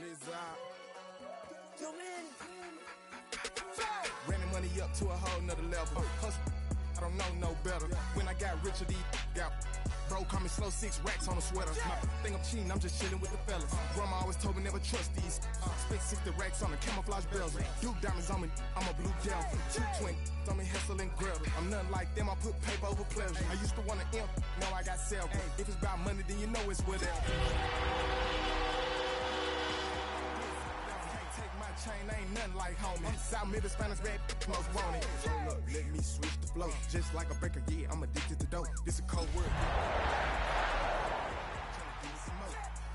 Yo, man. Ran the money up to a whole nother level. Hustle, I don't know no better. When I got richer, these got bro, call me slow, 6 racks on a sweater. My think I'm cheating, I'm just chilling with the fellas. Grandma always told me never trust these. Spent 60 racks on the camouflage bells. Duke diamonds on me, I'm a blue gel. 220 on me, Hessel and Gretel. I'm nothing like them, I put paper over pleasure. I used to want to imp, now I got self. If it's about money, then you know it's whatever. Chain ain't nothing like homie. South Middle Spanish bad most want it. Hold up, let me switch the flow. Just like a baker, yeah, I'm addicted to dope. This a cold word.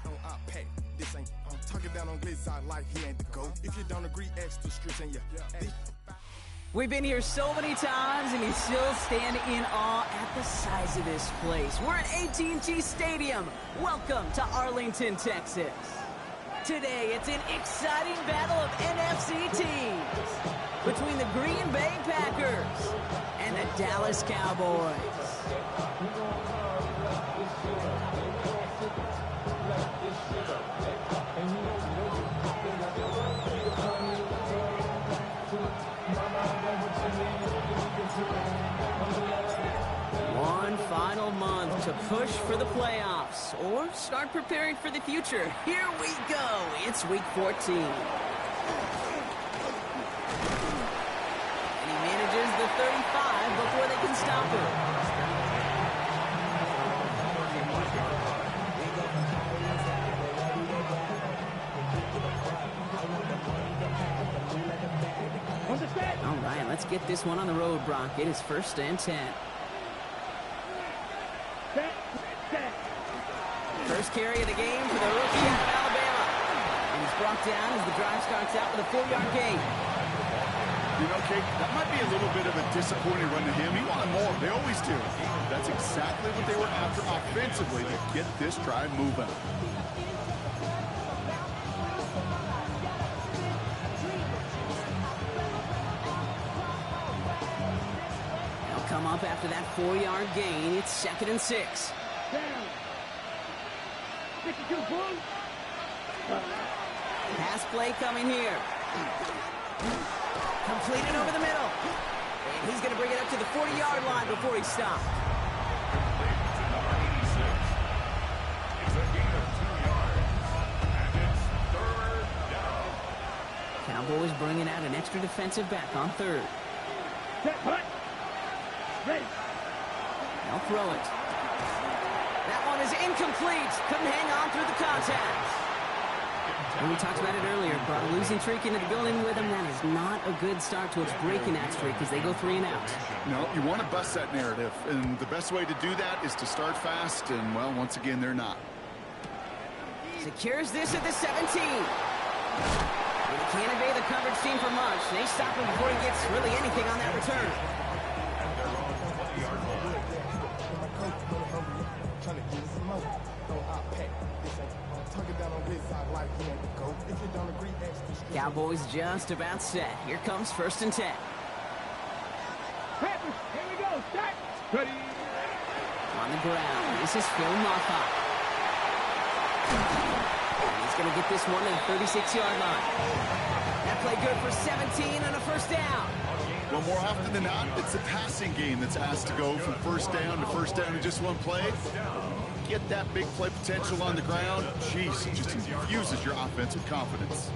On I pack, this ain't. I'm talking down on Glizzy like he ain't the GOAT. If you don't agree, ask the streets and yeah. We've been here so many times, and you still stand in awe at the size of this place. We're at AT&T Stadium. Welcome to Arlington, Texas. Today, it's an exciting battle of NFC teams between the Green Bay Packers and the Dallas Cowboys. One final month to push for the playoffs or start preparing for the future. Here we go. It's week 14. And he manages the 35 before they can stop him. All right, let's get this one on the road, Brock. It is 1st and 10. First carry of the game for the rookie out of Alabama. And he's brought down as the drive starts out with a 4-yard gain. You know, Kate, that might be a little bit of a disappointing run to him. He wanted more. They always do. That's exactly what they were after offensively to get this drive moving. They'll come up after that 4-yard gain. It's 2nd and 6. Pass play coming here. Completed over the middle. And he's going to bring it up to the 40-yard line before he stops. Cowboys bringing out an extra defensive back on 3rd. They'll throw it. That one is incomplete. Couldn't hang on through the contact. And we talked about it earlier. Brought a losing streak into the building with them. That is not a good start to its breaking that streak as they go 3 and out. No, you want to bust that narrative. And the best way to do that is to start fast. And, well, once again, they're not. Secures this at the 17. And he can't evade the coverage team for much. They stop him before he gets really anything on that return. Cowboys just about set. Here comes 1st and 10. Here we go. Start. Ready. On the ground, this is Phil Moffat. He's going to get this one to the 36-yard line. That play good for 17 on a 1st down. Well, more often than not, it's a passing game that's asked to go from 1st down to 1st down in just one play. Get that big play potential on the ground. Jeez, it just infuses your offense with confidence.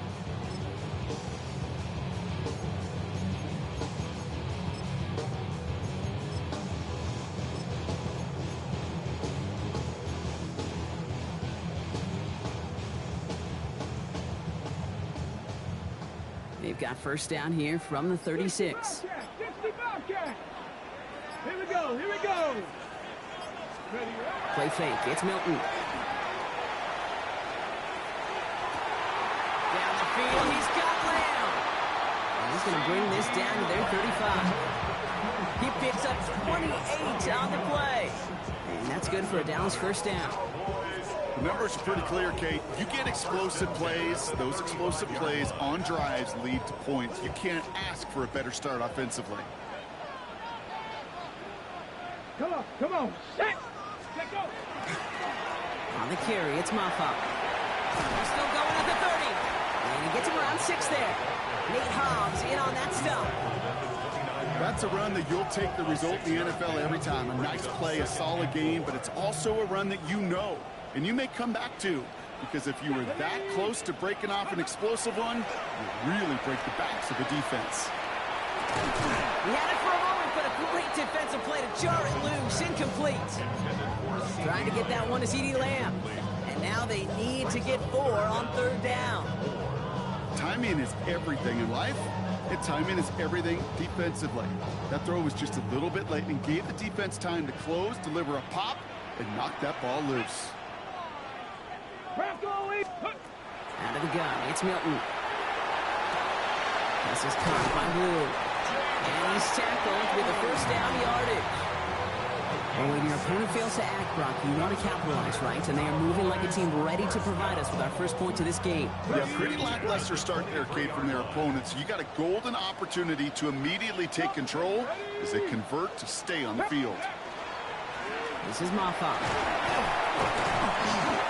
They've got 1st down here from the 36. Here we go. Here we go. Ready. Play fake. It's Milton. Down the field. He's got Lamb. And he's going to bring this down to their 35. He picks up 28 on the play. And that's good for a Dallas 1st down. The numbers are pretty clear, Kate. You get explosive plays. Those explosive plays on drives lead to points. You can't ask for a better start offensively. Come on. Set. Let go. On the carry, it's Moffat. He's still going at the 30. And he gets him around 6 there. Nate Hobbs in on that stop. That's a run that you'll take the result in the NFL every time. A nice play, a solid game, but it's also a run that you know, and you may come back to, because if you were that close to breaking off an explosive one, you really break the backs of the defense. He had it for a moment, but a great defensive play to jar it loose. Incomplete. Trying to get that one to CeeDee Lamb. And now they need to get 4 on 3rd down. Timing is everything in life, and timing is everything defensively. That throw was just a little bit late and gave the defense time to close, deliver a pop, and knock that ball loose. Out of the gun, it's Milton. This is caught by Blue. And he's tackled with a 1st down yardage. Well, when your opponent fails to act, Brock, you want to capitalize, right? And they are moving like a team ready to provide us with our first point to this game. Yeah, pretty lackluster start there, Kate, from their opponents. You got a golden opportunity to immediately take control as they convert to stay on the field. This is Moffat.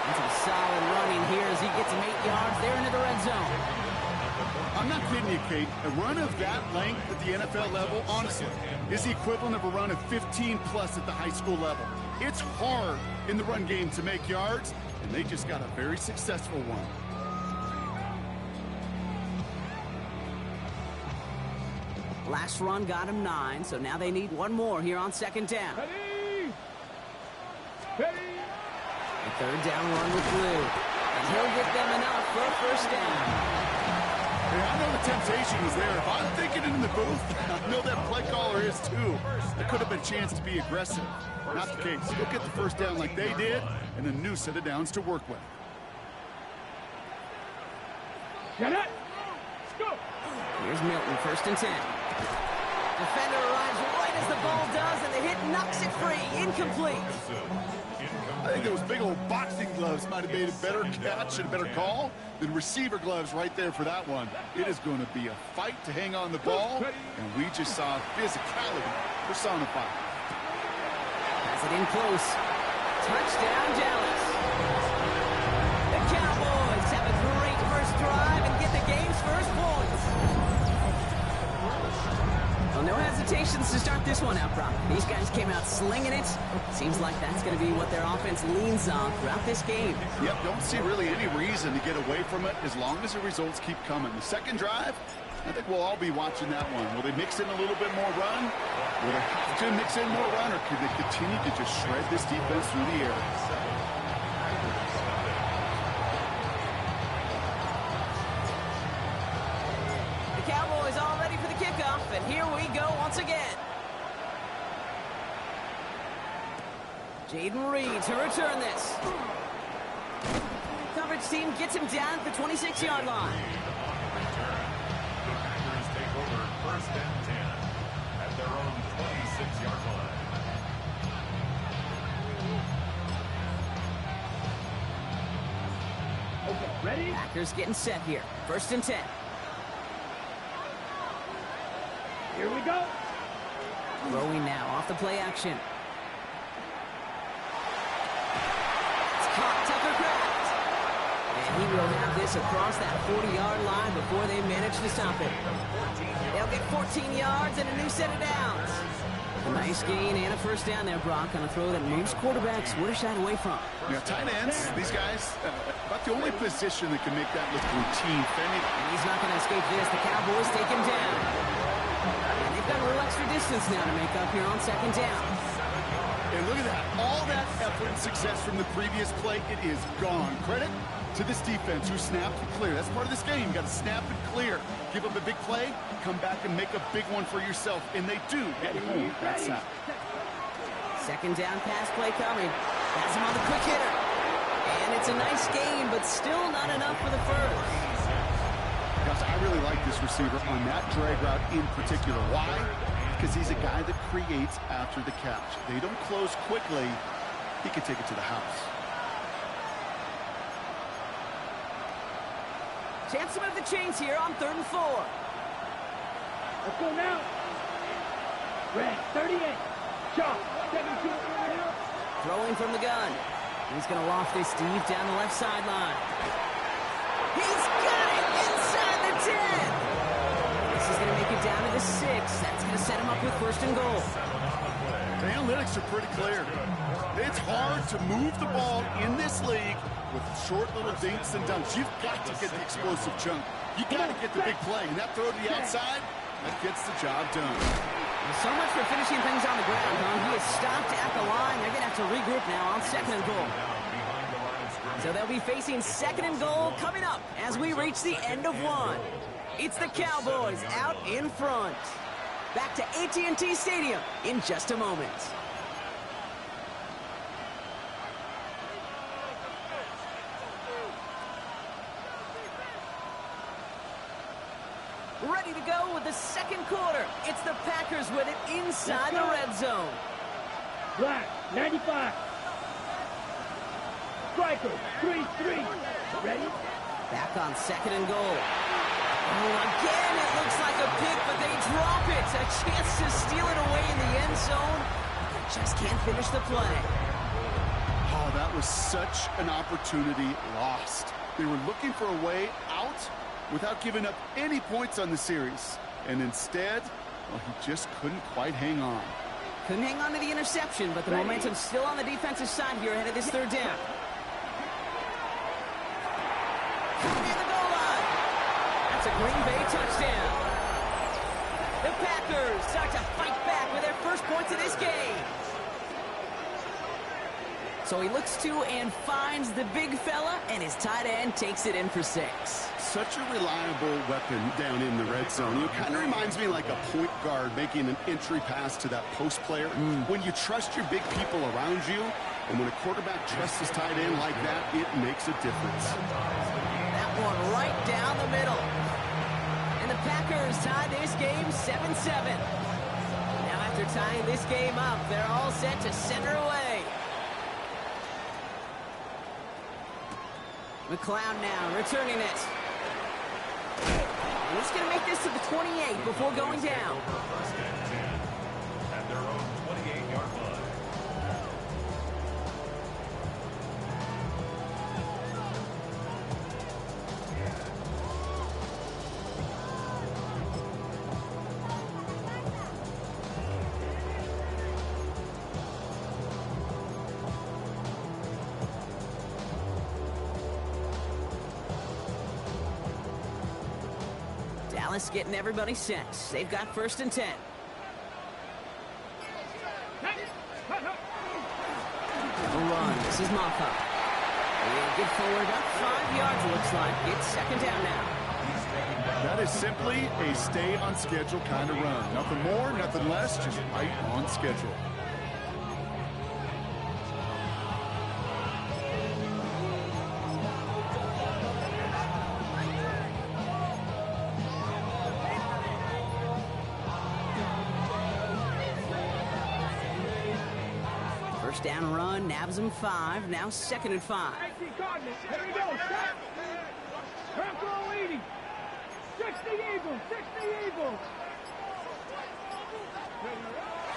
That's a solid running here as he gets him 8 yards there into the red zone. I'm not kidding you, Kate. A run of that length at the NFL level, honestly, is the equivalent of a run of 15-plus at the high school level. It's hard in the run game to make yards, and they just got a very successful one. Last run got him 9, so now they need 1 more here on 2nd down. Ready? Ready? A 3rd down run with Blue. And he'll get them enough for a 1st down. Hey, I know the temptation is there. If I'm thinking it in the booth, I know that play caller is too. There could have been a chance to be aggressive. Not the case. Go get the 1st down like they did, and a new set of downs to work with. Get it? Go! Here's Milton, 1st and 10. Defender arrives right as the ball does, and the hit knocks it free. Incomplete. I think those big old boxing gloves might have made a better catch and a better call than receiver gloves right there for that one. It is going to be a fight to hang on the ball, and we just saw physicality personified. Pass it in close. Touchdown, Dallas. The Cowboys have a great first drive and get the game's first points. Well, no hesitations to start this one out, Brock. These guys came out slinging it. Seems like that's going to be what their offense leans on throughout this game. Yep, don't see really any reason to get away from it as long as the results keep coming. The 2nd drive, I think we'll all be watching that one. Will they mix in a little bit more run? Will they have to mix in more run, or could they continue to just shred this defense through the air? Cowboys all ready for the kickoff, and here we go once again. Jaden Reed to return this. Coverage team gets him down at the 26-yard line. The Packers take over 1st and 10 at their own 26-yard line. Okay, ready? Packers getting set here. 1st and 10. Here we go. Throwing now off the play action. It's caught, Tucker Kraft. And he will have this across that 40-yard line before they manage to stop it. They'll get 14 yards and a new set of downs. A nice gain and a 1st down there, Brock, on a throw that most quarterbacks would have shied away from. Yeah, tight ends, these guys, about the only position that can make that look routine. He's not going to escape this. The Cowboys take him down. And they've got a little extra distance now to make up here on 2nd down. And look at that. All that effort and success from the previous play, it is gone. Credit to this defense who snapped and clear. That's part of this game. You got to snap and clear. Give up a big play, come back and make a big one for yourself. And they do at home. That's that. 2nd down pass play coming. Has him on the quick hitter. And it's a nice gain, but still not enough for the 1st. Gosh, I really like this receiver on that drag route in particular. Why? Because he's a guy that creates after the catch. They don't close quickly. He can take it to the house. Chance to move the chains here on 3rd and 4. Let's go now. Red, 38. Shot. 72. Throwing from the gun. He's going to loft this deep down the left sideline. He's got it inside the 10. This is going to make it down to the 6. That's going to set him up with first and goal. The analytics are pretty clear. It's hard to move the ball in this league with short little dinks and dunks. You've got to get the explosive chunk. You got to get the big play. And that throw to the outside, that gets the job done. So much for finishing things on the ground, huh? He is stopped at the line. They're going to have to regroup now on second and goal. So they'll be facing second and goal coming up as we reach the end of one. It's the Cowboys out in front. Back to AT&T Stadium in just a moment. Ready to go with the second quarter. It's the Packers with it inside the red zone. Black, 95. Striker, 3-3. Ready? Back on second and goal. Oh, again, it looks like a pick, but they drop it. A chance to steal it away in the end zone. They just can't finish the play. Oh, that was such an opportunity lost. They were looking for a way out without giving up any points on the series. And instead, well, he just couldn't quite hang on. Couldn't hang on to the interception, but the momentum's still on the defensive side here ahead of this third down. Near the goal line. That's a Green Bay touchdown. The Packers start to fight back with their first points of this game. So he looks to and finds the big fella, and his tight end takes it in for 6. Such a reliable weapon down in the red zone. It kind of reminds me like a point guard making an entry pass to that post player. When you trust your big people around you, and when a quarterback trusts his tight end like that, it makes a difference. That one right down the middle. And the Packers tie this game 7-7. Now after tying this game up, they're all set to center away. McLeod now returning it. And he's going to make this to the 28 before going down. At their own 28-yard line. Dallas getting everybody set. They've got first and 10. The run. This is Moffa. He'll get forward up 5 yards, looks like. It's second down now. That is simply a stay on schedule kind of run. Nothing more, nothing less, just right on schedule. First down run, nabs him 5. Now second and 5. Here we go. Stop. Control 80. 60 Eagles. 60 Eagles.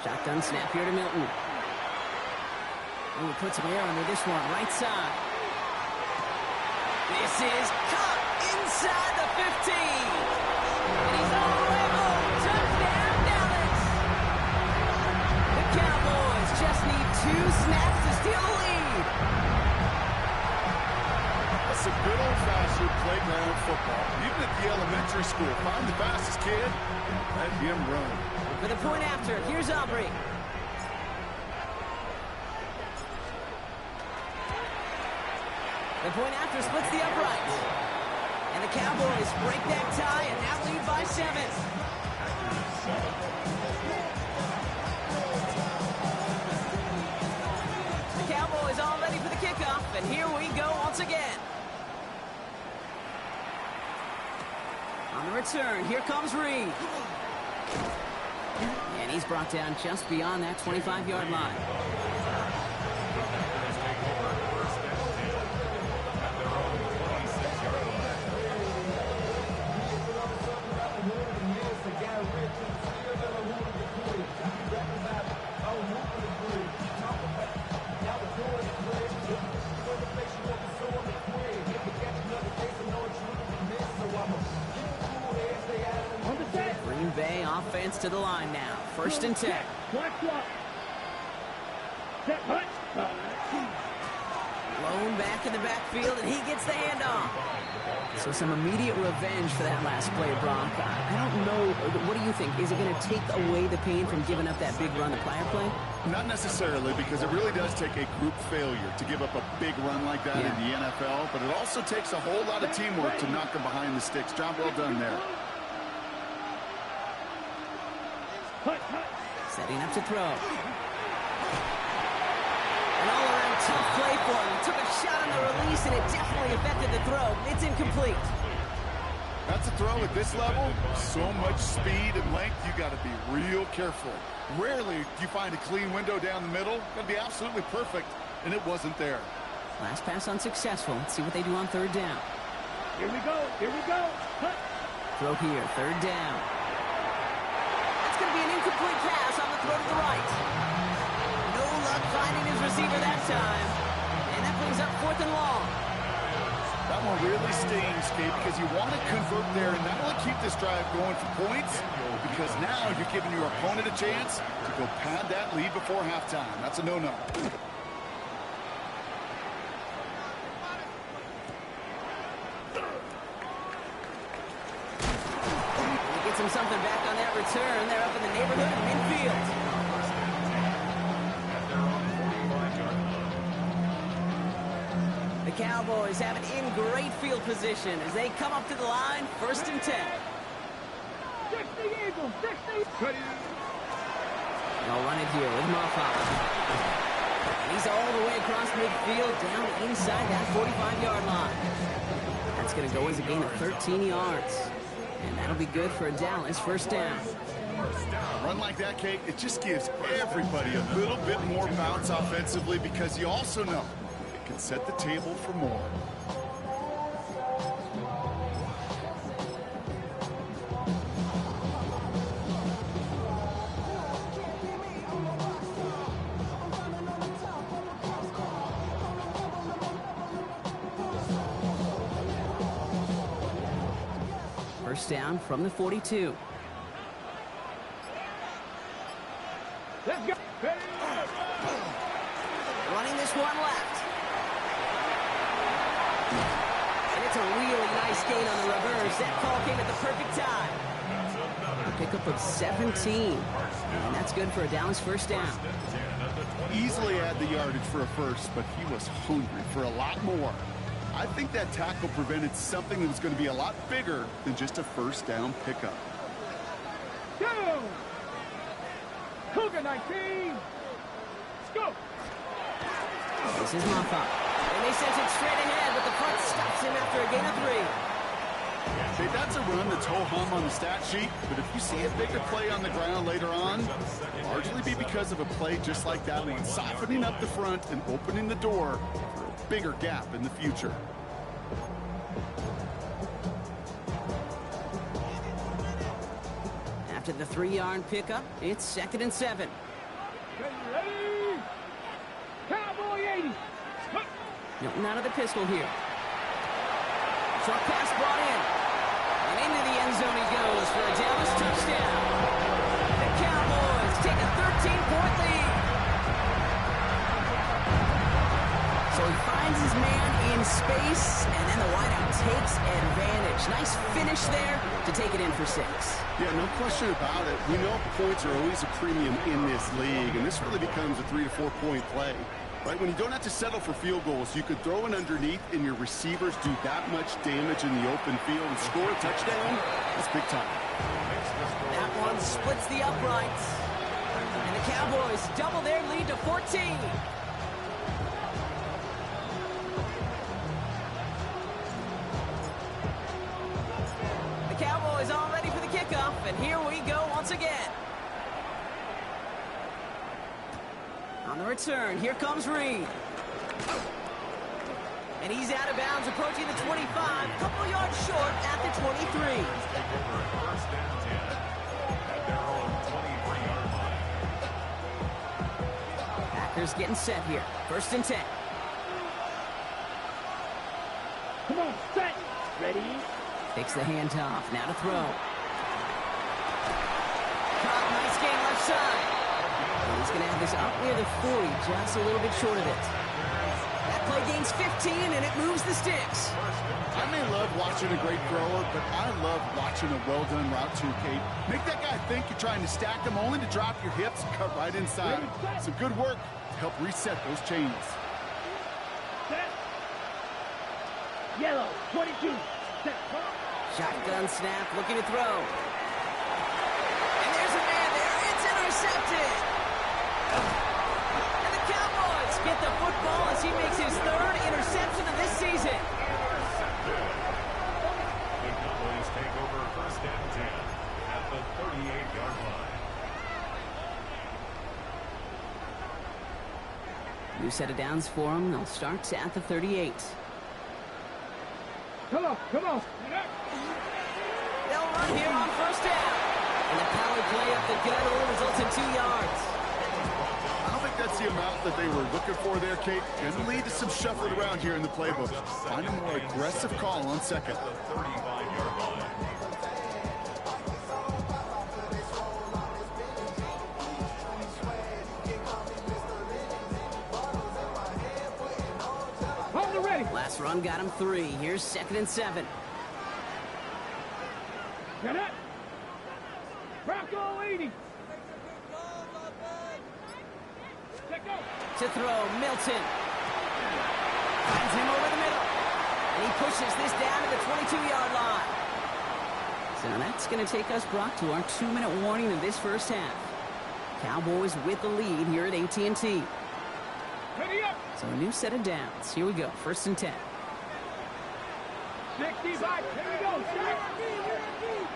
Shotgun snap here to Milton. Ooh, puts some air under this one, right side. This is caught inside the 15. And he's all the way home. Touchdown, Dallas. The Cowboys just need 2 snaps to steal the lead. That's some good old-fashioned playground football. Even at the elementary school, find the fastest kid, let him run. For the point after, here's Aubrey. The point after splits the upright. And the Cowboys break that tie and now lead by 7. The Cowboys all ready for the kickoff, and here we go once again. On the return, here comes Reed. And he's brought down just beyond that 25-yard line. offense to the line now. 1st and 10. Block. Set, hut. Blown back in the backfield, and he gets the handoff. So some immediate revenge for that last play, Brock. I don't know. What do you think? Is it going to take away the pain from giving up that big run the prior play? Not necessarily, because it really does take a group failure to give up a big run like that in the NFL, but it also takes a whole lot of teamwork to knock them behind the sticks. Job well done there. Setting up to throw. An all-around tough play for him. He took a shot on the release, and it definitely affected the throw. It's incomplete. That's a throw at this level. So much speed and length, you got to be real careful. Rarely do you find a clean window down the middle. Got to be absolutely perfect, and it wasn't there. Last pass unsuccessful. Let's see what they do on 3rd down. Here we go. Hut. Throw here, 3rd down. That's going to be an incomplete pass on the throw to the right. No luck finding his receiver that time. And that brings up 4th and long. That one really stings, Kate, because you want to convert there and not only keep this drive going for points, because now you're giving your opponent a chance to go pad that lead before halftime. That's a no-no. He gets him something back on that return. They're up in the neighborhood of midfield. The Cowboys have it in great field position as they come up to the line, 1st and 10. 60 Eagles, 60. They'll run it here with Moffat. He's all the way across midfield, down inside that 45-yard line. That's going to go as a gain of 13 yards. And that'll be good for a Dallas 1st down. A run like that, Kate, it just gives everybody a little bit more bounce offensively, because you also know it can set the table for more. First down from the 42. Let's go. Running this one left. And it's a really nice gain on the reverse. That call came at the perfect time. A pickup of 17. And that's good for a Dallas 1st down. Easily had the yardage for a first, but he was hungry for a lot more. I think that tackle prevented something that was going to be a lot bigger than just a 1st down pickup. Go! Cougar 19! Let's go! This is Moffat. And they sent it straight ahead, but the front stops him after a gain of 3. Hey, that's a run that's ho-hum on the stat sheet, but if you see a bigger play on the ground later on, largely be because of a play just like that one, softening up the front and opening the door for a bigger gap in the future. After the 3-yard pickup, it's 2nd and 7. Ready? Cowboy 80! Milton out of the pistol here. Short pass brought in. And into the end zone he goes for a Dallas touchdown. The Cowboys take a 13-point lead. So he finds his man in space, and then the wideout takes advantage. Nice finish there to take it in for 6. Yeah, no question about it. We know points are always a premium in this league, and this really becomes a 3 to 4 point play. Right, when you don't have to settle for field goals, you could throw it underneath and your receivers do that much damage in the open field and score a touchdown. That's big time. That one splits the uprights. And the Cowboys double their lead to 14. The Cowboys all ready for the kickoff, and here we go once again. On the return, here comes Reed. And he's out of bounds, approaching the 25, couple yards short at the 23. Packers getting set here. 1st and 10. Come on, set! Ready? Takes the handoff, now to throw. Nice gain left side. And he's going to have this up near the 40, just a little bit short of it. That play gains 15, and it moves the sticks. I may love watching a great thrower, but I love watching a well-done route too, Kate. Make that guy think you're trying to stack him only to drop your hips and cut right inside. Some good work to help reset those chains. Set. Yellow, 22. Set. Shotgun snap, looking to throw. And there's a man there. It's intercepted. And the Cowboys get the football as he makes his third interception of this season. The Cowboys take over first and 10 at the 38-yard line. New set of downs for them. They'll start at the 38. Come on, come on. They'll run here on first down. And the power play up the gut only results in 2 yards. I don't think that's the amount that they were looking for there, Kate. Can lead to some shuffling around here in the playbook. Find a more aggressive call on second. The 35-yard line. Hold the ready. Last run got him 3. Here's 2nd and 7. Get it. Bronco 80. Let go. To throw, Milton. Finds him over the middle. And he pushes this down to the 22-yard line. So that's going to take us, Brock, to our 2-minute warning of this first half. Cowboys with the lead here at AT&T. Ready up. So a new set of downs. Here we go, 1st and 10. 65. Here we go. Set.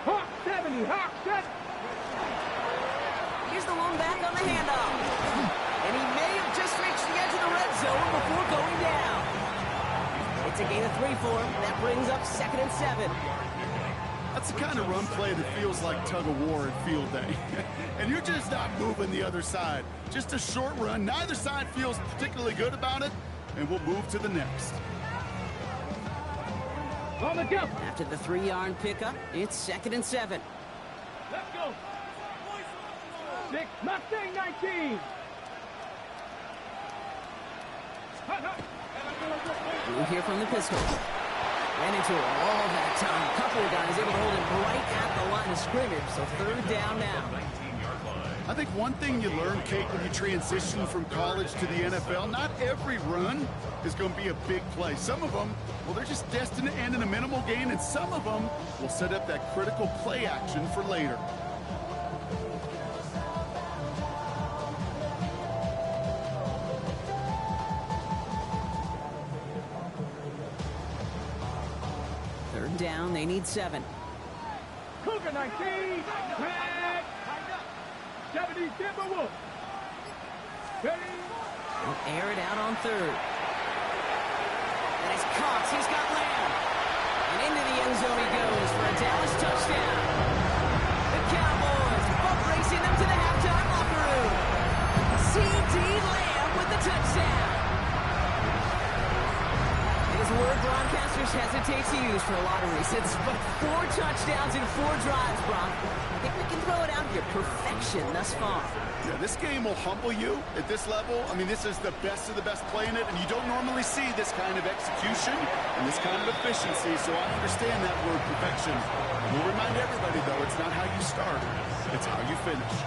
Hawk 70. Hawk set. Here's the lone back on the handoff. And he may have just reached the edge of the red zone before going down. It's a gain of 3 for him. That brings up 2nd and 7. That's the kind of run play that feels like tug-of-war at field day. And you're just not moving the other side. Just a short run. Neither side feels particularly good about it. And we'll move to the next. On the go. After the 3-yard pickup, it's 2nd and 7. Let's go. 6. Mustang 19. We'll hear from the pistol. Ran into him all that time. A couple of guys able to hold him right at the line of scrimmage. So 3rd down now. 19-yard line. I think one thing you learn, Kate, when you transition from college to the NFL, not every run is going to be a big play. Some of them, well, they're just destined to end in a minimal gain, and some of them will set up that critical play action for later. Third down, they need 7. Cougar 19. Tag. 70 Timberwolves. Ready. They'll air it out on 3rd. And it's Cox. He's got Lamb. And into the end zone he goes for a Dallas touchdown. The Cowboys both racing them to the halftime locker room. C.D. Lamb with the touchdown. It is a word broadcasters hesitate to use for a lot of reasons, but 4 touchdowns in 4 drives, Brock. I think we can throw it out here. Perfection thus far. Yeah, this game will humble you at this level. I mean, this is the best of the best playing it, and you don't normally see this kind of execution and this kind of efficiency, so I understand that word perfection. We'll remind everybody, though, it's not how you start, it's how you finish.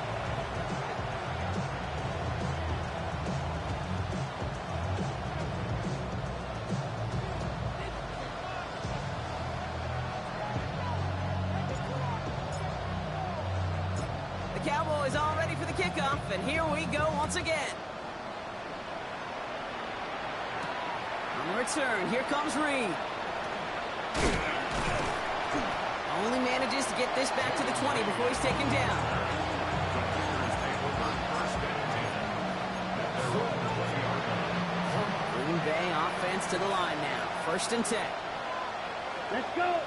Cowboys all ready for the kickoff, and here we go once again. On the return, here comes Reed. Only manages to get this back to the 20 before he's taken down. Green Bay offense to the line now. 1st and 10. Let's go.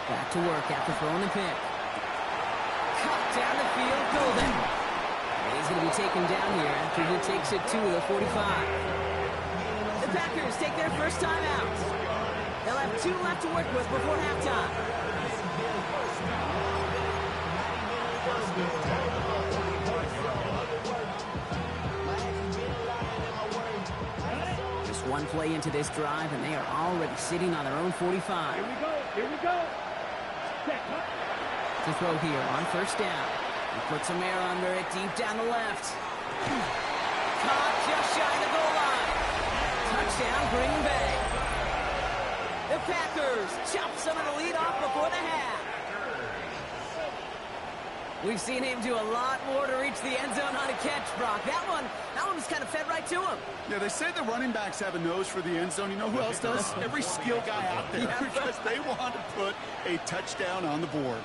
Back to work after throwing the pick. Cut down the field, Golden. He's going to be taken down here after he takes it to the 45. The Packers take their first time out. They'll have 2 left to work with before halftime. Just one play into this drive, and they are already sitting on their own 45. Here we go. Here we go. Set. To throw here on first down. He puts some air under it, deep down the left. Caught just shy of the goal line. Touchdown, Green Bay. The Packers chop some of the lead off before the half. We've seen him do a lot more to reach the end zone on a catch, Brock. That one was kind of fed right to him. Yeah, they say the running backs have a nose for the end zone. You know who else does? Every skill guy out there, because they want to put a touchdown on the board.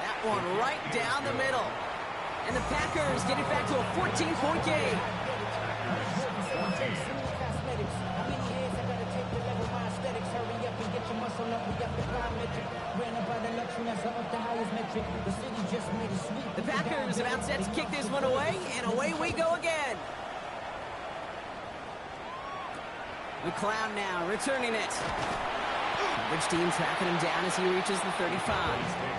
That one right down the middle. And the Packers get it back to a 14-point game. The Packers about set to kick this one away, and away we go again. McLeod now returning it. Which team tracking him down as he reaches the 35.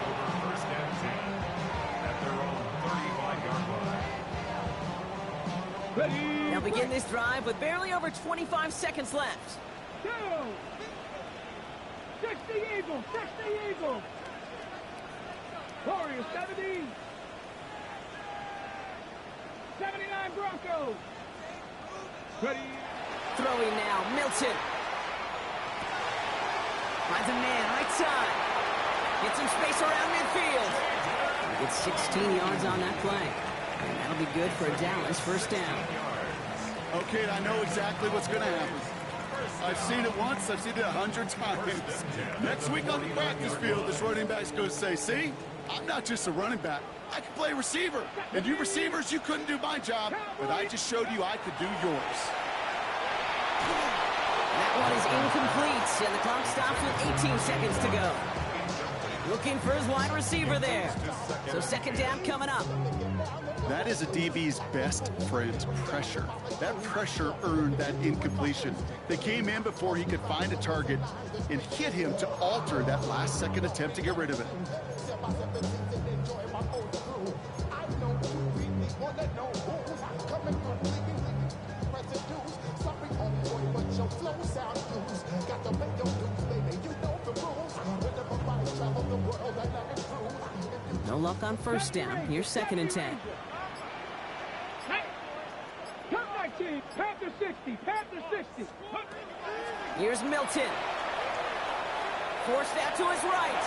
They'll begin this drive with barely over 25 seconds left. Go! 60 Eagles! 60 Eagles! Warriors 70! 79 Broncos! Ready? Throwing now, Milton. Finds a man, right side. Gets some space around midfield. He gets 16 yards on that play. And that'll be good for a Dallas first down. Okay, I know exactly what's going to happen. I've seen it once, I've seen it 100 times. Next week on the practice field, this running back's going to say, see, I'm not just a running back. I can play receiver. And you receivers, you couldn't do my job, but I just showed you I could do yours. That one is incomplete, and the clock stops with 18 seconds to go. Looking for his wide receiver there. So second down coming up. That is a DB's best friend, pressure. That pressure earned that incompletion. They came in before he could find a target and hit him to alter that last-second attempt to get rid of it. No luck on first down. Here's second and 10. Cut 19, Panther 60, Panther 60. Here's Milton. Forced out to his right.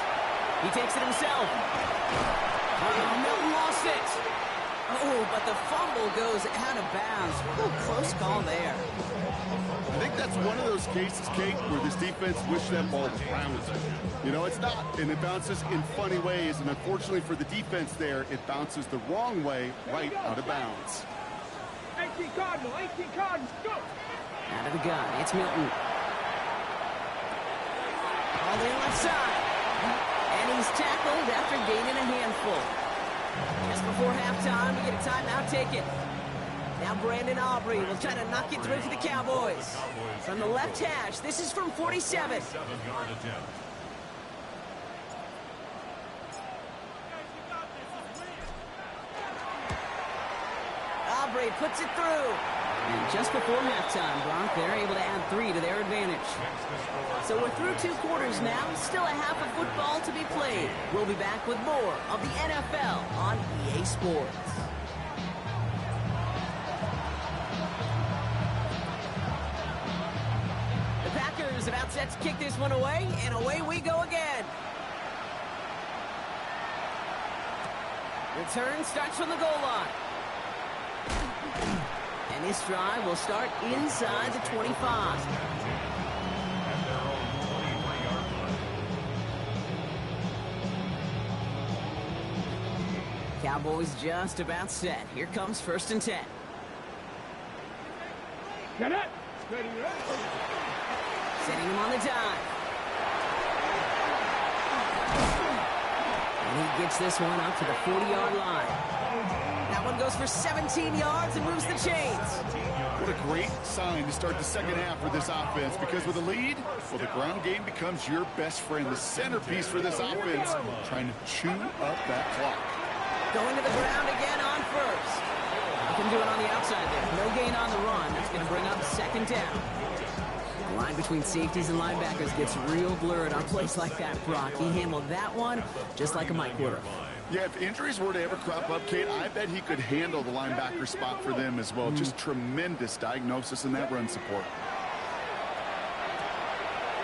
He takes it himself. Milton lost it. Oh, but the fumble goes out of bounds. Oh, close call there. I think that's one of those cases, Kate, where this defense wished that ball was round. You know, it's not, and it bounces in funny ways, and unfortunately for the defense there, it bounces the wrong way right out of bounds. 18 Cardinal, 18 Cardinal, go! Out of the gun, it's Milton. All the left side. And he's tackled after gaining a handful. Just before halftime, we get a timeout taken. Now Brandon Aubrey will try to knock it through for the Cowboys. From the left hash, this is from 47. Aubrey puts it through. And just before halftime, Bronk, they're able to add 3 to their advantage. So we're through 2 quarters now. Still a half of football to be played. We'll be back with more of the NFL on EA Sports. The Packers about set to kick this one away, and away we go again. Return starts from the goal line. And this drive will start inside the 25. Cowboys just about set. Here comes first and 10. Get it! Ready, ready. Setting him on the dive. And he gets this one up to the 40-yard line. That one goes for 17 yards and moves the chains. What a great sign to start the second half for this offense, because with a lead, well, the ground game becomes your best friend, the centerpiece for this offense, trying to chew up that clock. Going to the ground again on first. You can do it on the outside there. No gain on the run. That's going to bring up second down. The line between safeties and linebackers gets real blurred on plays like that, Brock. He handled that one just like a Mike would have. Yeah, if injuries were to ever crop up, Kate, I bet he could handle the linebacker spot for them as well. Just tremendous diagnosis in that run support.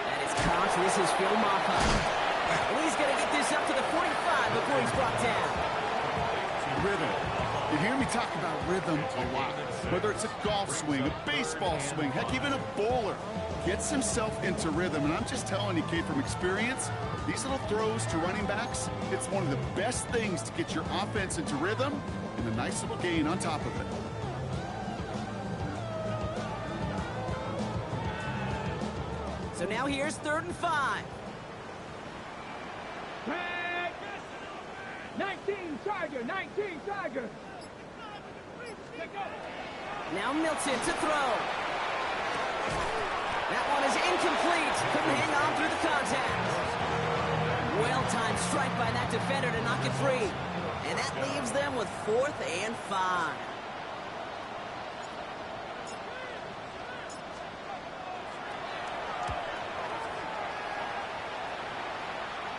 That is Cox. This is Phil Moffa. And he's going to get this up to the 45 before he's brought down. Rhythm. You hear me talk about rhythm a lot. Whether it's a golf swing, a baseball swing, heck, even a bowler gets himself into rhythm. And I'm just telling you, Kate, from experience, these little throws to running backs, it's one of the best things to get your offense into rhythm and a nice little gain on top of it. So now here's 3rd and 5. 19 Tiger, 19 Tiger. Now Milton to throw. That one is incomplete. Couldn't hang on through the contact. Well-timed strike by that defender to knock it free. And that leaves them with 4th and 5.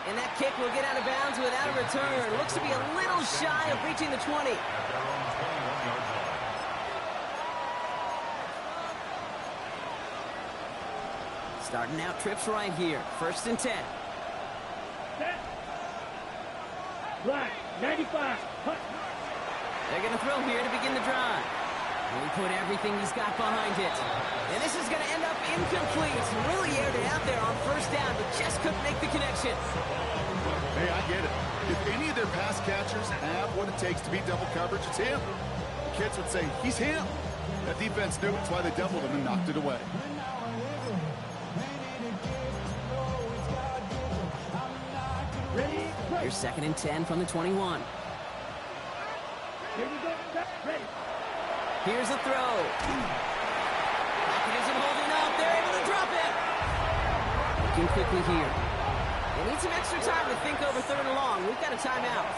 And that kick will get out of bounds without a return. Looks to be a little shy of reaching the 20. Starting out trips right here. 1st and 10. Set. Right, 95. Hut. They're going to throw here to begin the drive. And he put everything he's got behind it. And this is going to end up incomplete. Really aired it out there on 1st down, but just couldn't make the connection. Hey, I get it. If any of their pass catchers have what it takes to beat double coverage, it's him. The kids would say, he's him. That defense knew it's why they doubled him and knocked it away. Here's 2nd and 10 from the 21. Here we go. Set. Ready. Here's a throw. Pocket isn't holding up. They're able to drop it. Looking quickly here. They need some extra time to think over 3rd and long. We've got a timeout.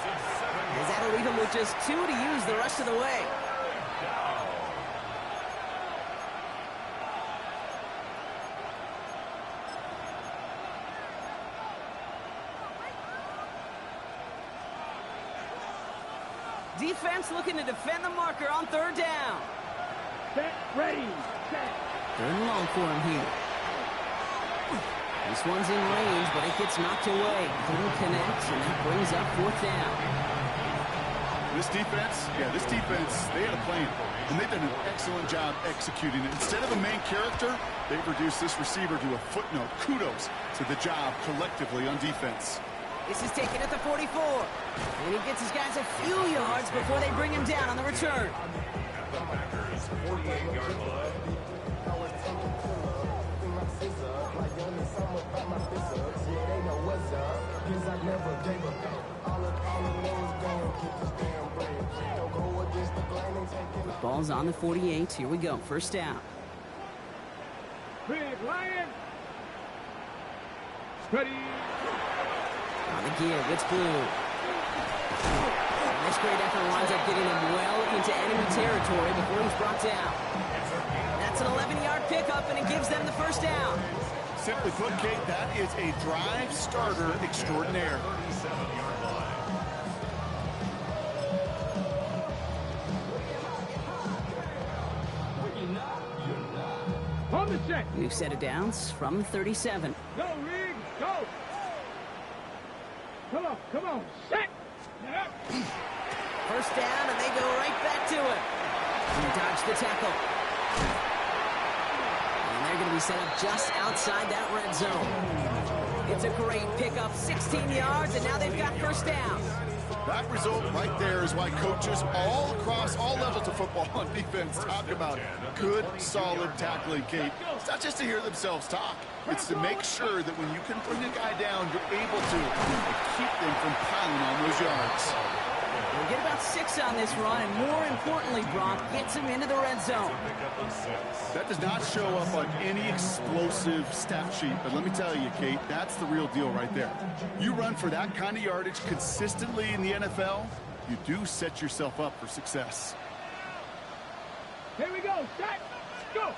As that'll leave them with just 2 to use the rest of the way. Defense looking to defend the marker on 3rd down. Set. Ready. Set. 3rd and long for him here. This one's in range, but it gets knocked away. Couldn't connect, and that brings up 4th down. This defense, they had a plan, and they've done an excellent job executing it. Instead of a main character, they've reduced this receiver to a footnote. Kudos to the job collectively on defense. This is taken at the 44. And he gets his guys a few yards before they bring him down on the return. At the Packers' 48-yard line. Ball's on the 48. Here we go. 1st down. Big Lion. Ready. On the give. It's Blue. And this great effort winds up getting him well into enemy territory before he's brought down. That's an 11-yard pickup, and it gives them the 1st down. Simply put, Kate, that is a drive starter extraordinaire. 37-yard line. On the check. New set of downs from the 37. Go, Rig. Go. Come on. Set. Yeah. 1st down, and they go right back to it. He dodged the tackle. And they're going to be set up just outside that red zone. It's a great pickup, 16 yards, and now they've got 1st down. That result right there is why coaches all across all levels of football on defense talk about good, solid tackling, Kate. It's not just to hear themselves talk. It's to make sure that when you can bring a guy down, you're able to keep them from piling on those yards. They'll get about 6 on this run, and more importantly, Brock gets him into the red zone. That does not show up on any explosive stat sheet, but let me tell you, Kate, that's the real deal right there. You run for that kind of yardage consistently in the NFL, you do set yourself up for success. Here we go. Set. Go.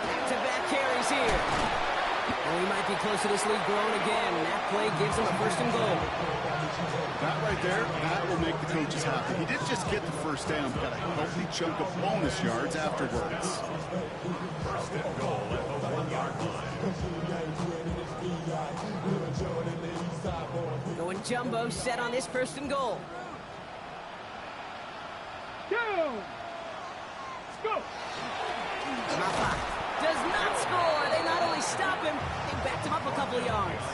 Back-to-back carries here. And we might be close to this lead growing again. And that play gives him a 1st and goal. That right there, that will make the coaches happy. He didn't just get the 1st down, but got a healthy chunk of bonus yards afterwards. 1st and goal at the 1-yard line. Going jumbo set on this 1st and goal. Down. Go. Mapa does not score. They not only stop him, they backed him up a couple of yards.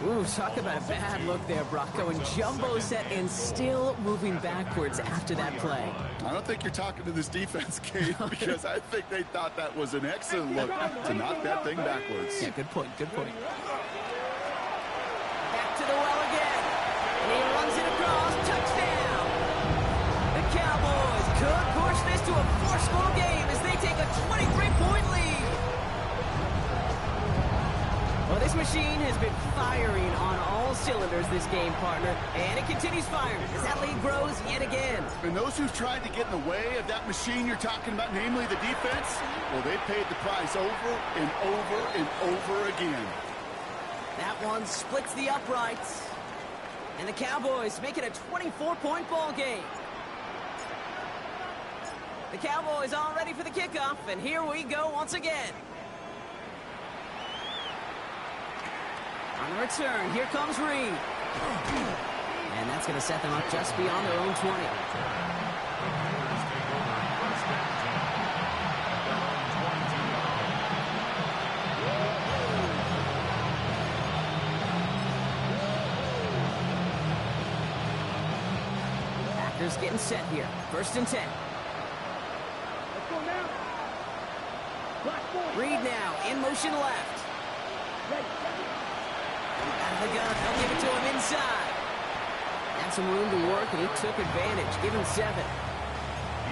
Ooh, talk about a bad look there, Brock. Going jumbo set and still moving backwards after that play. I don't think you're talking to this defense, Kate, because I think they thought that was an excellent look to knock that thing backwards. Yeah, good point, good point. Back to the well again. And he runs it across. Touchdown! The Cowboys could push this to a 4-score game as they take a 23-point lead. Well, this machine has been firing on all cylinders this game, partner, and it continues firing as that lead grows yet again. And those who've tried to get in the way of that machine you're talking about, namely the defense, well, they paid the price over and over and over again. That one splits the uprights, and the Cowboys make it a 24-point ball game. The Cowboys all ready for the kickoff, and here we go once again. On the return, here comes Reed. And that's going to set them up just beyond their own 20. Packers getting set here. 1st and 10. Let's go now. Black boy. Reed now in motion left. Out of the gun, they'll give it to him inside. Had some room to work, and he took advantage. Give him 7.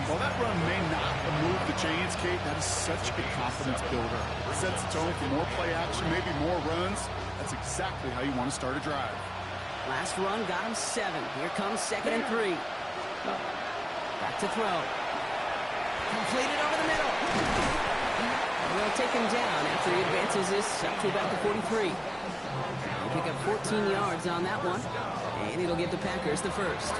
Well, that run may not move the chains, Kate. That is such a confidence builder. It sets the tone for more play action, maybe more runs. That's exactly how you want to start a drive. Last run got him 7. Here comes 2nd and 3. Back to throw. Completed over the middle. They'll take him down after he advances this up to about the 43. He'll pick up 14 yards on that one, and it'll give the Packers the 1st.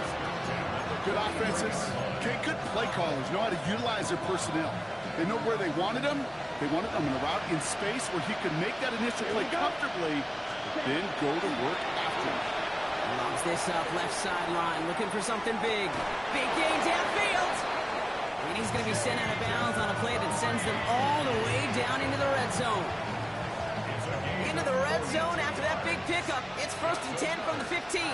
Good offenses. Okay, good play callers know how to utilize their personnel. They know where they wanted them. They wanted them in a route in space where he could make that initial play comfortably, but then go to work after him. Lobs this up left sideline, looking for something big. Big gain downfield. And he's going to be sent out of bounds on a play that sends them all the way down into the red zone. Into the red zone after that big pickup. It's 1st and 10 from the 15. Out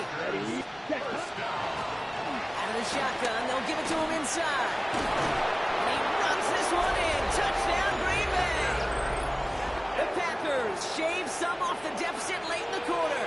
of the shotgun, they'll give it to him inside. And he runs this one in. Touchdown, Green Bay. The Packers shave some off the deficit late in the quarter.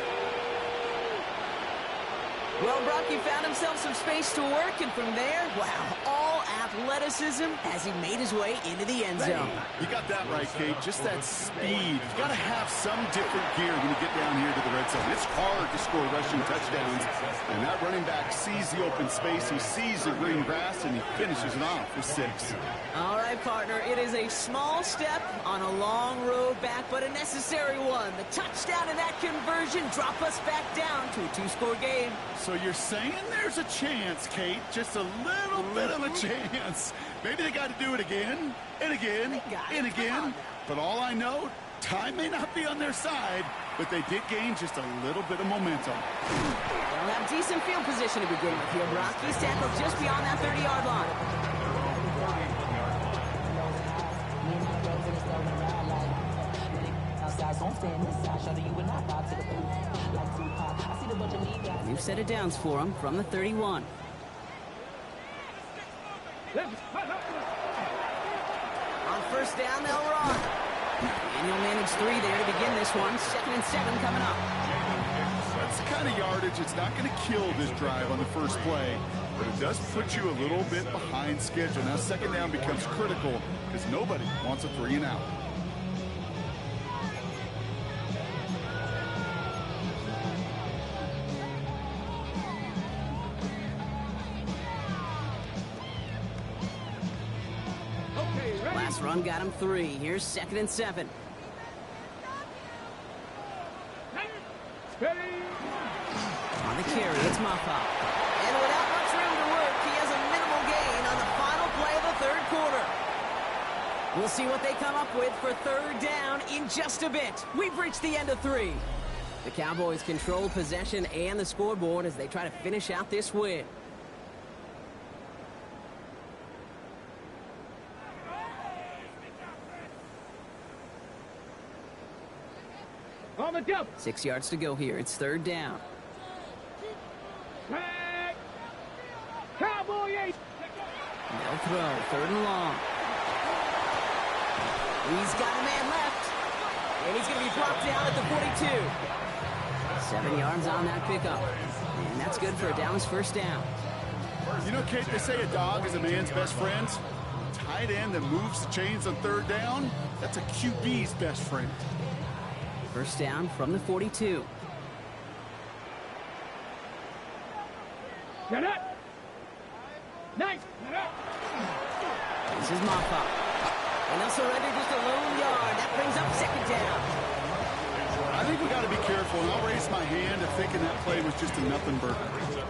Well, Brock, he found himself some space to work, and from there, wow, all athleticism as he made his way into the end zone. You got that right, Kate. Just that speed. You got to have some different gear when you get down here to the red zone. It's hard to score rushing touchdowns, and that running back sees the open space, he sees the green grass, and he finishes it off with 6. All right, partner, it is a small step on a long road back, but a necessary one. The touchdown and that conversion drop us back down to a 2-score game. So you're saying there's a chance, Kate, just a little bit of a chance. Maybe they got to do it again, and again, and again. But all I know, time may not be on their side, but they did gain just a little bit of momentum. They'll have decent field position to begin with here, Brock. He's tackled just beyond that 30-yard line. New set of downs for him from the 31. On 1st down, they'll run. And he'll manage 3 there to begin this one. 2nd and 7 coming up. That's the kind of yardage. It's not going to kill this drive on the first play, but it does put you a little bit behind schedule. Now second down becomes critical because nobody wants a 3-and-out. Last run got him 3. Here's 2nd and 7. On the carry, it's Maffa. And without much room to work, he has a minimal gain on the final play of the 3rd quarter. We'll see what they come up with for 3rd down in just a bit. We've reached the end of 3. The Cowboys control possession and the scoreboard as they try to finish out this win. On the jump. 6 yards to go here. It's 3rd down. Tag. Cowboy 8. They'll throw. 3rd and long. He's got a man left. And he's going to be brought down at the 42. 7 yards on that pickup. And that's good for a Dallas 1st down. You know, Kate, they say a dog is a man's best friend. Tight end that moves the chains on 3rd down, that's a QB's best friend. 1st down from the 42. Get up. Nice. Get up. This is Maffa. And they'll surrender just a lone yard. That brings up 2nd down. I think we got to be careful, and I'll raise my hand to thinking that play was just a nothing burger.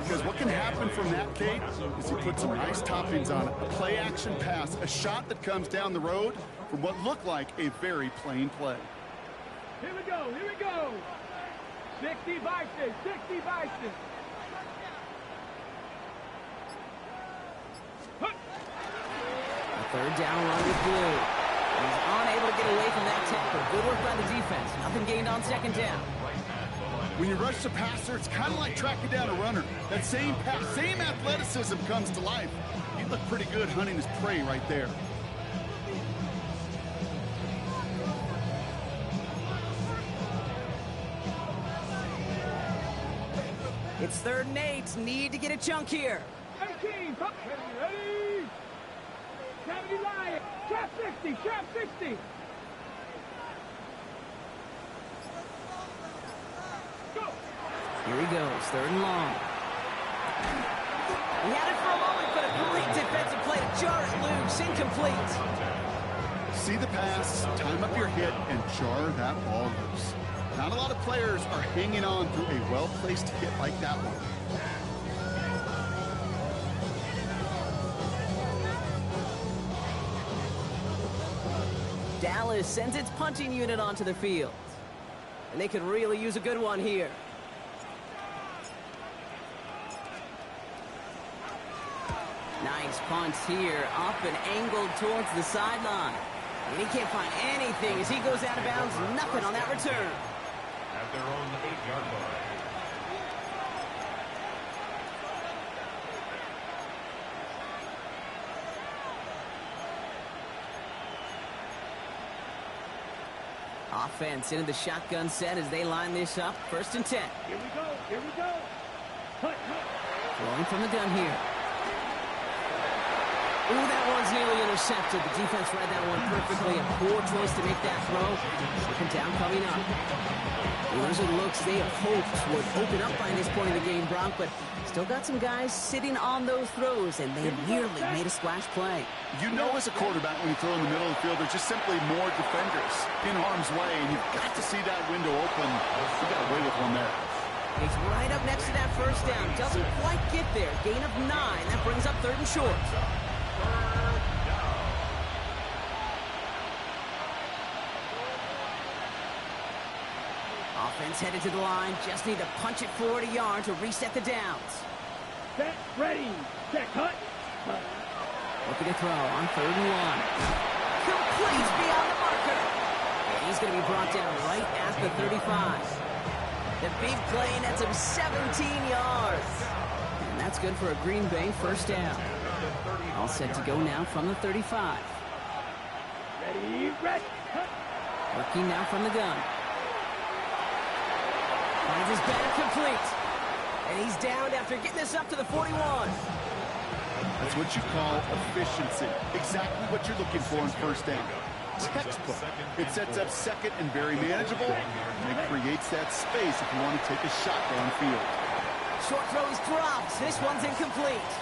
Because what can happen from that, Kate, is you put some nice toppings on it. A play-action pass, a shot that comes down the road from what looked like a very plain play. Here we go. Here we go. 60 Bison. 60 Bison. A 3rd down run with Blue. He's unable to get away from that tackle. Good work by the defense. Nothing gained on 2nd down. When you rush the passer, it's kind of like tracking down a runner. That same pass, same athleticism comes to life. He looked pretty good hunting his prey right there. It's 3rd and 8. Need to get a chunk here. 18. Ready. 70 Lion. Trap 60. Trap 60. Go. Here he goes. 3rd and long. He had it for a moment, but a great defensive play to jar it loose. Incomplete. See the pass, time up your hit, and jar that ball loose. Not a lot of players are hanging on through a well-placed hit like that one. Dallas sends its punching unit onto the field. And they could really use a good one here. Nice punch here, up and angled towards the sideline. And he can't find anything as he goes out of bounds. Nothing on that return. At their own 8-yard line. Offense into the shotgun set as they line this up. 1st and 10. Here we go. Here we go. Hut, hut. Throwing from the gun here. Ooh, that one's nearly intercepted. The defense read that one perfectly. A poor choice to make that throw. 2nd down coming up. Those are the looks they have hoped would open up by this point in the game, Brock, but still got some guys sitting on those throws, and they nearly made a splash play. You know as a quarterback when you throw in the middle of the field, there's just simply more defenders in harm's way, and you've got to see that window open. You got away with one there. He's right up next to that 1st down. Doesn't quite get there. Gain of 9. That brings up 3rd and short. Offense headed to the line. Just need to punch it forward a yard to reset the downs. Set. Ready. Check. Hut. Looking to throw on 3rd and 1. Complete beyond the marker. And he's going to be brought down right at the 35. The big play nets him 17 yards. And that's good for a Green Bay 1st down. All set to go now from the 35. Ready. Ready. Hut. Working now from the gun. Finds his back complete. And he's downed after getting this up to the 41. That's what you call efficiency. Exactly what you're looking for on first down. Textbook. It sets up second and very manageable, and it creates that space if you want to take a shot downfield. Short throw is dropped. This one's incomplete.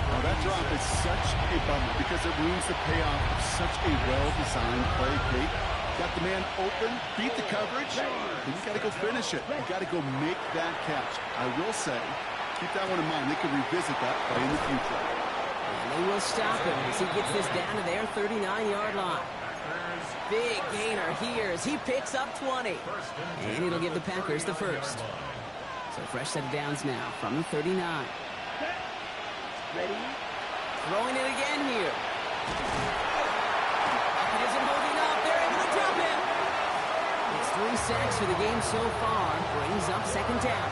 Oh, that drop is such a bummer because it ruins the payoff of such a well-designed play, Kate. Got the man open, beat the coverage, and you got to go finish it. You got to go make that catch. I will say, keep that one in mind. They can revisit that play in the future. And they will stop him as he gets this down to their 39-yard line. Big gainer here as he picks up 20. And it'll give the Packers the first. So fresh set of downs now from the 39. Ready? Throwing it again here. It isn't holding up. They're able to drop him. It's 3 sacks for the game so far. Brings up second down.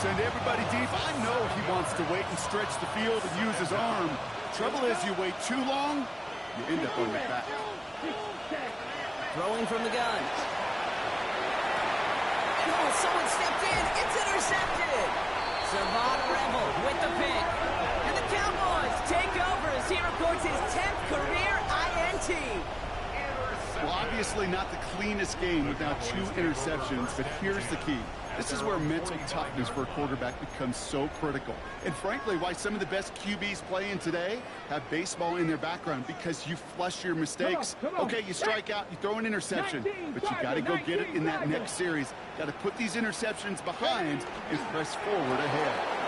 Send everybody deep. I know he wants to wait and stretch the field and use his arm. Trouble is, you wait too long, you end up on your back. Throwing from the gun. Oh, someone stepped in. It's intercepted. Savon Rebel with the pick. And the Cowboys take over as he records his 10th career INT. Well, obviously not the cleanest game with now 2 interceptions, but here's the key. This is where mental toughness for a quarterback becomes so critical. And frankly, why some of the best QBs playing today have baseball in their background, because you flush your mistakes. Come on. Okay, you strike out, you throw an interception, but you got to go get it in that next series. Got to put these interceptions behind and press forward ahead.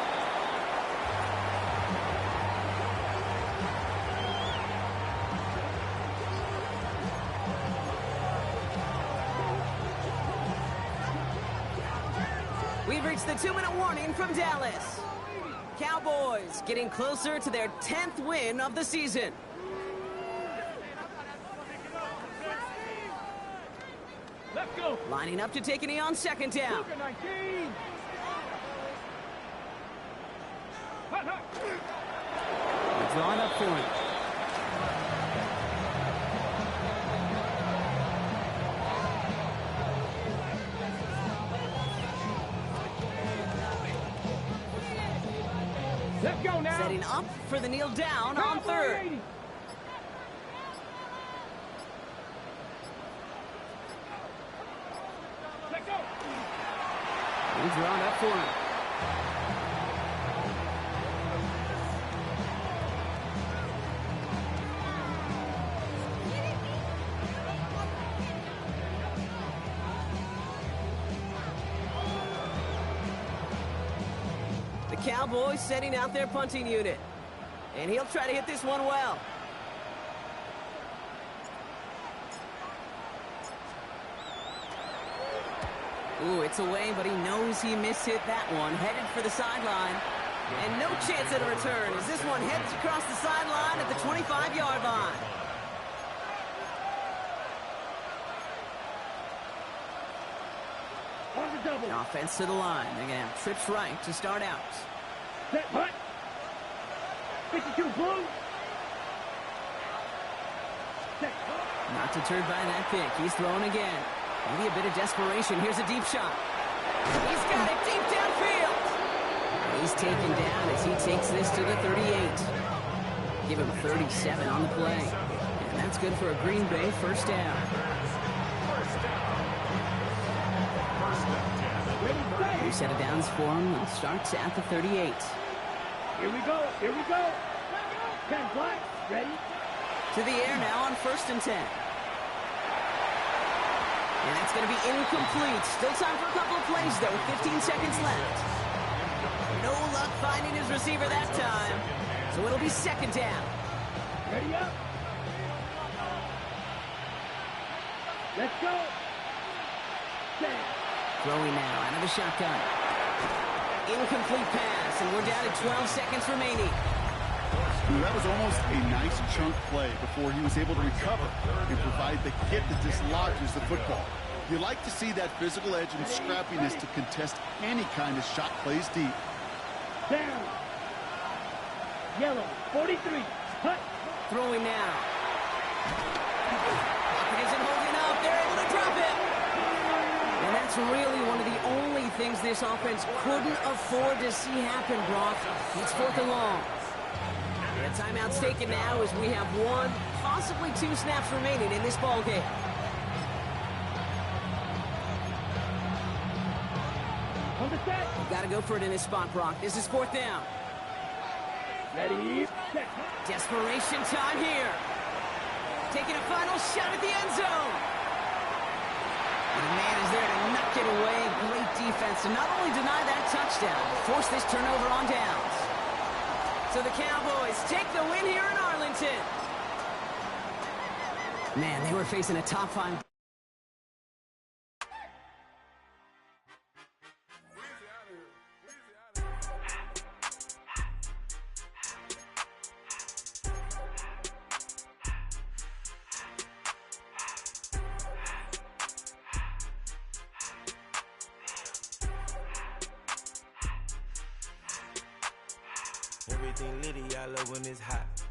We've reached the 2-minute warning from Dallas. Cowboys getting closer to their 10th win of the season. Let's go. Lining up to take a knee on second down. 19. Drawn up for him. Let's go now. Setting up for the kneel down on third. Let's go. He's drawn up for him. The Cowboys setting out their punting unit. And he'll try to hit this one well. Ooh, it's away, but he knows he mishit that one. Headed for the sideline. And no chance at a return as this one heads across the sideline at the 25-yard line. On the double. And offense to the line. They're going to have trips right to start out. Set punt. 52 blue. Set. Not deterred by that pick. He's throwing again. Maybe a bit of desperation. Here's a deep shot. He's got it deep downfield. He's taken down as he takes this to the 38. Give him 37 on the play. And that's good for a Green Bay first down. New set of downs for him. It starts at the 38. Here we go. Here we go. 10 flat. Ready? To the air now on 1st and 10. And that's going to be incomplete. Still time for a couple of plays, though, with 15 seconds left. No luck finding his receiver that time. So it'll be second down. Ready up. Let's go. Set. Throwing now out of the shotgun. Incomplete pass, and we're down to 12 seconds remaining. Ooh, that was almost a nice chunk play before he was able to recover and provide the hit that dislodges the football. You like to see that physical edge and scrappiness to contest any kind of shot plays deep. Down. Yellow. 43. Hut. Throwing now. Pocket isn't holding up. They're able to drop it. And that's That's really one of the only things this offense couldn't afford to see happen, Brock. It's 4th and long. The timeout's taken now as we have 1, possibly 2 snaps remaining in this ball game. You've got to go for it in this spot, Brock. This is 4th down. Ready, set. Desperation time here. Taking a final shot at the end zone. And the man is there to knock it away. Great defense to not only deny that touchdown, but force this turnover on downs. So the Cowboys take the win here in Arlington. Man, they were facing a top 5. Everything litty, I love when it's hot.